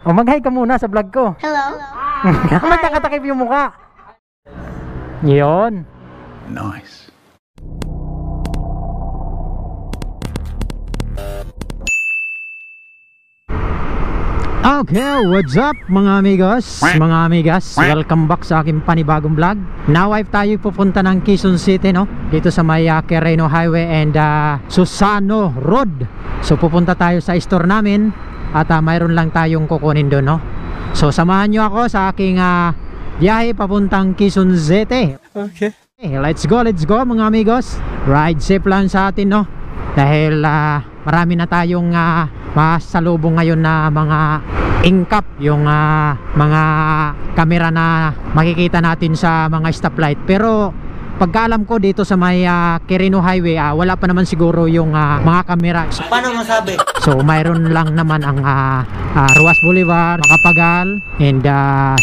O mag-hi ka muna sa vlog ko. Hello. Ba't nakatakip yung mukha? Yun. Nice. Okay, what's up mga amigos, mga amigas? Welcome back sa aking panibagong vlog. Now ay tayo pupunta ng Quezon City, no? Dito sa may Quirino Highway and Susano Road. So pupunta tayo sa store namin at mayroon lang tayong kukunin doon, no? So samahan nyo ako sa aking biyahe papuntang Quezon City. Okay, let's go mga amigos. Ride safe lang sa atin, no? Dahil marami na tayong masalubong ngayon na mga ingkap, yung mga camera na makikita natin sa mga stoplight. Pero pagkaalam ko dito sa may Quirino Highway, wala pa naman siguro yung mga camera. So, paano masabi? So mayroon lang naman ang Ruas Boulevard, Makapagal and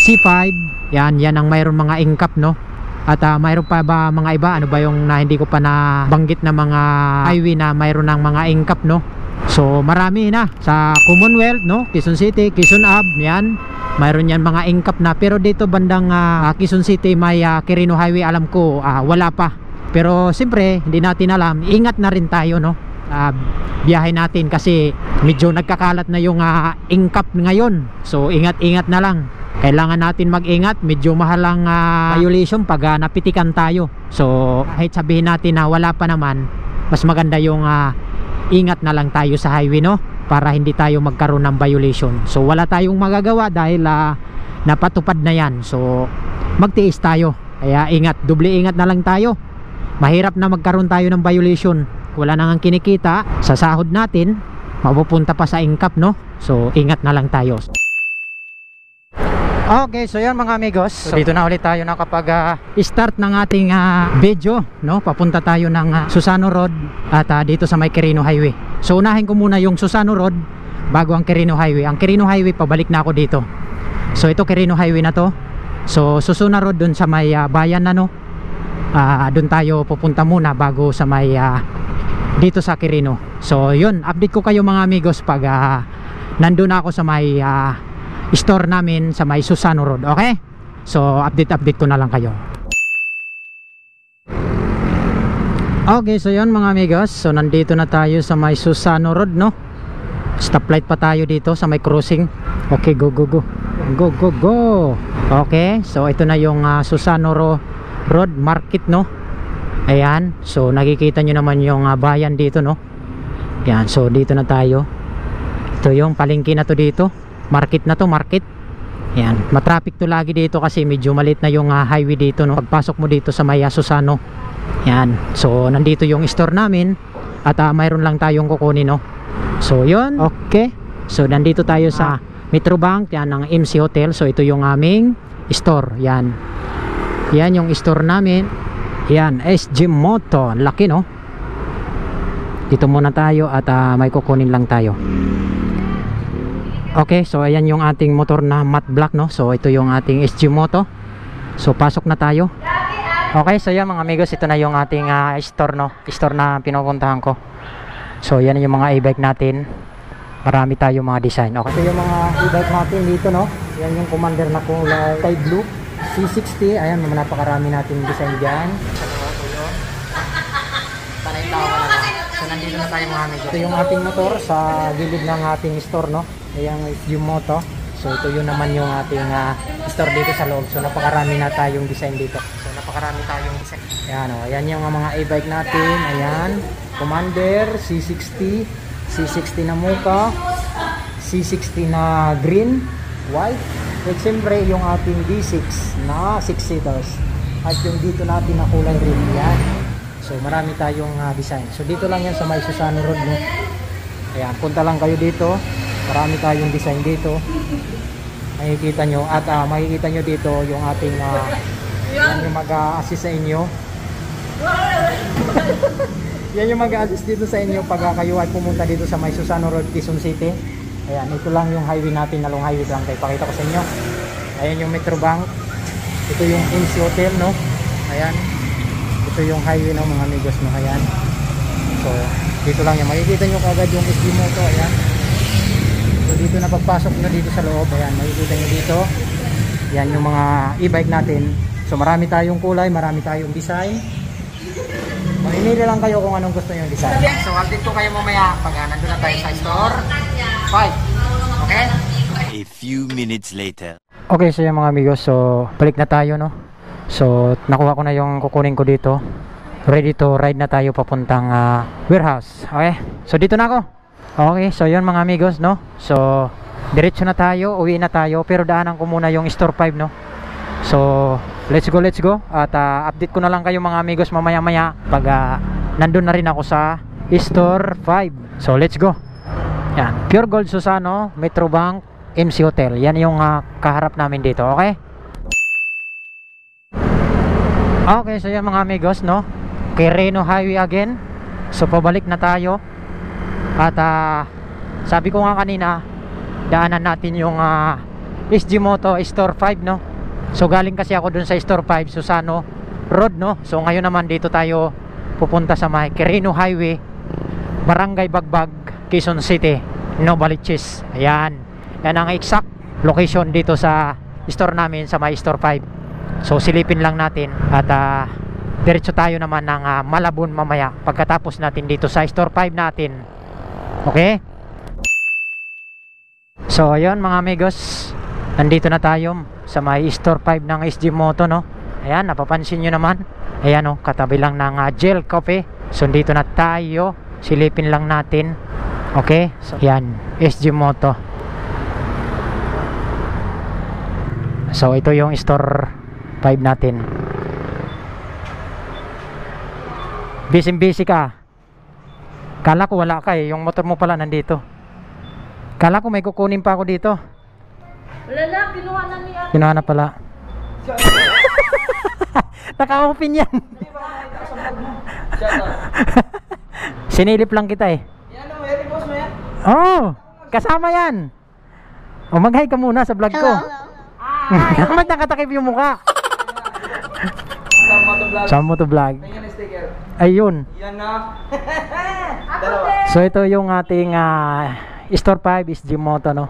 C5. Yan ang mayroon mga ingkap, no? At mayroon pa ba mga iba? Ano ba yung hindi ko pa nabanggit na mga highway na mayroon ng mga ingkap, no? So marami na sa Commonwealth, no? Quezon City, Quezon Ave, yan. Mayroon yan mga ingkap na. Pero dito bandang Quezon City may Quirino Highway, alam ko wala pa. Pero siyempre hindi natin alam. Ingat na rin tayo, no? Biyahe natin kasi medyo nagkakalat na yung ingkap ngayon. So ingat-ingat na lang. Kailangan natin mag-ingat. Medyo mahal ang violation pag napitikan tayo. So kahit sabihin natin na wala pa naman, mas maganda yung ingat na lang tayo sa highway, no? Para hindi tayo magkaroon ng violation. So wala tayong magagawa dahil napatupad na yan. So magtiis tayo. Kaya ingat, doble ingat na lang tayo. Mahirap na magkaroon tayo ng violation. Wala nang kinikita sa sahod natin, mapupunta pa sa ingkap, no? So ingat na lang tayo. Okay, so yan mga amigos. So dito na ulit tayo na kapag start ng ating video, no? Papunta tayo ng Susano Road at dito sa may Quirino Highway. So unahin ko muna yung Susano Road bago ang Quirino Highway. Ang Quirino Highway pabalik na ako dito. So ito Quirino Highway na to. So Susano Road dun sa may bayan na, no? Dun tayo pupunta muna bago sa may dito sa Quirino. So yun, update ko kayo mga amigos pag nandun ako sa may store namin sa may Susano Road. Okay? So update ko na lang kayo. Okay, so yun mga amigos. So nandito na tayo sa may Susano Road, no? Stoplight pa tayo dito sa may crossing. Okay, go. Okay, so ito na yung Susano Road Market, no? Ayan, so nakikita nyo naman yung bayan dito, no? Ayan, so dito na tayo. Ito yung palengke na to dito. Market na to, market. Ayan, matraffic to lagi dito kasi medyo maliit na yung highway dito, no? Pagpasok mo dito sa may Susano. Ayan, so nandito yung store namin at mayroon lang tayong kukunin, no? So yun, okay. So nandito tayo sa Metrobank, yan ang MC Hotel. So ito yung aming store. Yan yung store namin. Yan, SG Moto. Laki, no? Dito muna tayo at may kukunin lang tayo. Okay, so ayan yung ating motor na matte black, no? So ito yung ating SG Moto. So pasok na tayo. Okay, so yan mga amigos, ito na yung ating store, no? Store na pinupuntahan ko. So yan yung mga e-bike natin. Marami tayo mga design. Okay, ito yung mga e-bike natin dito, no? Yan yung Commander na kulay sky blue C60. Ayan, napakarami natin design dyan. So nandito na tayo mga amigos. Ito yung ating motor sa gilid ng ating store, no? Ayan yung Moto. So ito yun naman yung ating store dito sa loob. So napakarami na tayong design dito. So napakarami tayong design. Ayan, o. Ayan yung mga e-bike natin. Ayan. Commander, C60. C60 na Mocha. C60 na green, white. At siyempre yung ating D6 na 6 seaters. At yung dito natin na kulay red. Ayan. So marami tayong design. So dito lang yan sa may Susano Road, no? Ayan, punta lang kayo dito. Marami tayong design dito. Makikita nyo. At makikita nyo dito yung ating yan yung mag-a-assist sa inyo. Yan yung mag-a-assist dito sa inyo pag kayo ay pumunta dito sa may Susano Road, Quezon City. Ayan, ito lang yung highway natin na long highway lang tayo. Pakita ko sa inyo. Ayan yung Metrobank. Ito yung MC Hotel, no? Ayan. Ito yung highway ng mga amigos, no? Ayan. So dito lang yan, makikita nyo kagad yung SG Moto. Ayan. So dito na pagpasok nyo dito sa loob, ayan, makikita nyo dito. Yan yung mga e-bike natin. So marami tayong kulay, marami tayong design. Mamimili lang kayo kung anong gusto nyo design. So update ko kayo mamaya pag nandun na tayo sa store 5. Okay? A few minutes later. Okay, so yung mga amigos, so balik na tayo, no? So nakuha ko na yung kukunin ko dito. Ready to ride na tayo papuntang warehouse. Okay, so dito na ako. Okay, so yun mga amigos, no? So diretso na tayo, uwi na tayo. Pero daanan ko muna yung store 5, no? So let's go, let's go. At update ko na lang kayo mga amigos mamaya maya pag nandun na rin ako sa store 5. So let's go. Yan, Pure Gold Susano, Metrobank, MC Hotel. Yan yung kaharap namin dito, okay? Okay, so yan mga amigos, no? Quirino Highway again. So pabalik na tayo. At sabi ko nga kanina, daanan natin yung SG Moto Store 5, no? So galing kasi ako dun sa Store 5 Susano Road, no? So ngayon naman dito tayo pupunta sa may Quirino Highway, Barangay Bagbag, Quezon City, Novaliches. Ayan, yan ang exact location dito sa store namin sa may Store 5. So silipin lang natin at diretso tayo naman ng Malabon mamaya pagkatapos natin dito sa Store 5 natin. Okay? So ayun mga amigos, nandito na tayo sa may Store 5 ng SG Moto, no? Ayan, napapansin nyo naman. Ayan, oh, katabi lang ng Gel Coffee. So dito na tayo, silipin lang natin. Okay? So ayan, SG Moto. So ito yung Store 5 natin. Busy ka. Kala ko wala ka eh. Yung motor mo pala nandito. Kala ko may kukunin pa ako dito. Wala na, kinuha na niya. Kinuha na pala. Naka-open yan. Sinilip lang kita eh. Yan mo, yan boss mo yan. Oh, kasama yan. O mag-hi ka muna sa vlog ko. Ba't nakatakip yung mukha? Sama to vlog. Ayun. Yan na. So ito yung ating Store 5 SG Moto, no?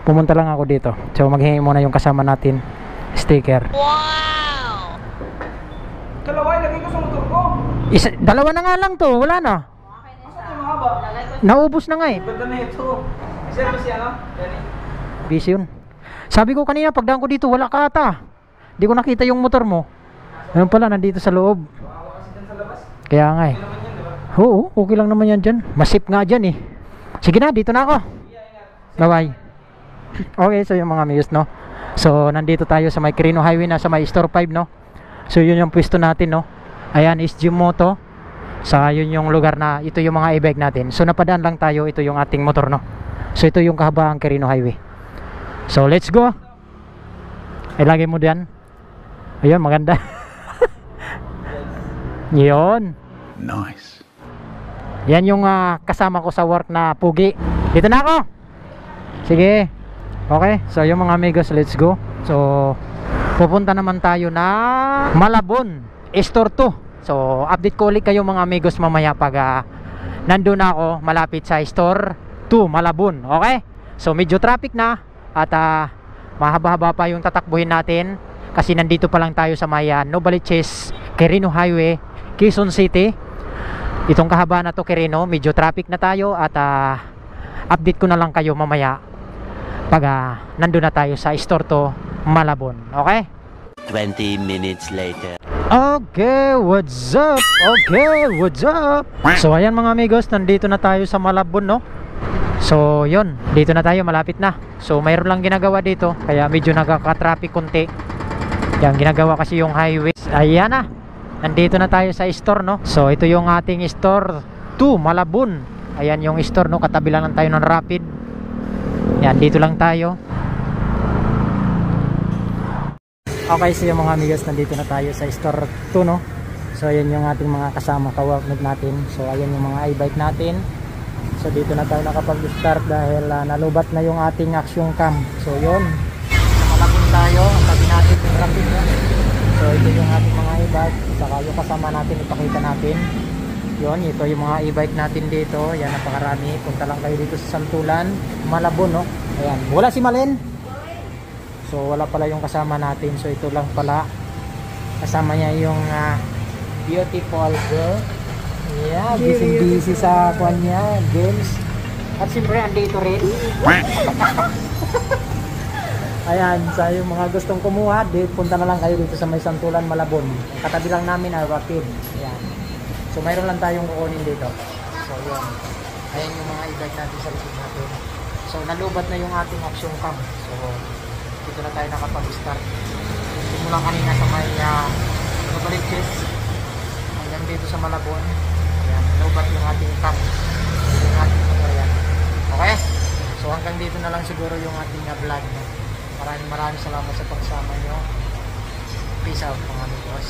Pumunta lang ako dito. So maghingi muna yung kasama natin sticker. Wow! Dalawa, ilagay ko sa motor ko. Dalawa na nga lang to, wala na. Asan yung mahaba? Naubos na nga eh. Ganda na ito. Sir, ba siya, no? Busy yun. Sabi ko kanina pagdaan ko dito, wala ka ata. Di ko nakita yung motor mo. Ayun pala, nandito sa loob. Kaya nga eh. Oo, okay lang naman yan dyan. Masip nga dyan eh. Sige na, dito na ako. Bye bye. Okay, so yung mga amigos, no? So nandito tayo sa may Quirino Highway na sa may Store 5, no? So yun yung pwesto natin, no? Ayan, SG Moto. Sa yun yung lugar na ito yung mga e-bike natin. So napadaan lang tayo, ito yung ating motor, no? So ito yung kahabang Quirino Highway. So let's go. Ilagay mo diyan. Ayun, maganda. Yun. Nice. Yan yung kasama ko sa work na pugi. Dito na ako. Sige. Okay, so yung mga amigos, let's go. So pupunta naman tayo na Malabon Store 2. So update ko ulit kayo mga amigos mamaya pag nandun na ako malapit sa Store 2 Malabon. Okay, so medyo traffic na at mahaba-haba pa yung tatakbuhin natin kasi nandito pa lang tayo sa may Novaliches, Quirino Highway, Quezon City. Itong kahaba na to Quirino, medyo traffic na tayo at update ko na lang kayo mamaya pag nandun na tayo sa Store 2 Malabon. Okay? 20 minutes later. Okay, what's up? Okay, what's up? So ayan mga amigos, nandito na tayo sa Malabon, no? So yun, dito na tayo, malapit na. So mayroon lang ginagawa dito, kaya medyo nagka-traffic konti. Yan, ginagawa kasi yung highway. Ayan na, nandito na tayo sa store, no? So ito yung ating Store 2 Malabon. Ayan yung store, no? Katabi lang tayo ng Rapid. Yan, dito lang tayo. Okay, so yung mga amigos, nandito na tayo sa Store 2, no? So ayan yung ating mga kasama ka-workmate natin. So ayan yung mga e-bike natin. So dito na tayo nakapag-start dahil nalubat na yung ating action cam. So yun, Malabon tayo, tabi natin yung Rapid, no? So ito yung ating mga e-bike. Saka yung kasama natin, ipakita natin. Yun, ito yung mga e-bike natin dito. Yan, napakarami. Punta lang kayo dito sa Santulan, Malabon, no? Ayan, wala si Malen. So wala pala yung kasama natin. So ito lang pala. Kasama niya yung beautiful girl. Yeah, busy sa kwan niya, games. At siyempre andito rin. Ayan, sa yung mga gustong kumuha, punta na lang kayo dito sa may Santulan, Malabon. Ang katabi lang namin ay Rapid. Ayan. So mayroon lang tayong kukunin dito. So yun. Ayan yung mga e-bike natin sa likod natin. So nalubat na yung ating action cam. So dito na tayo nakapag-start. Simulan kanina sa may Novaliches hanggang dito sa Malabon. Ayan, nalubat yung ating cam. Yung ating ayan. Okay? So hanggang dito na lang siguro yung ating vlog. Maraming salamat sa pagsama nyo. Peace out mga amigos.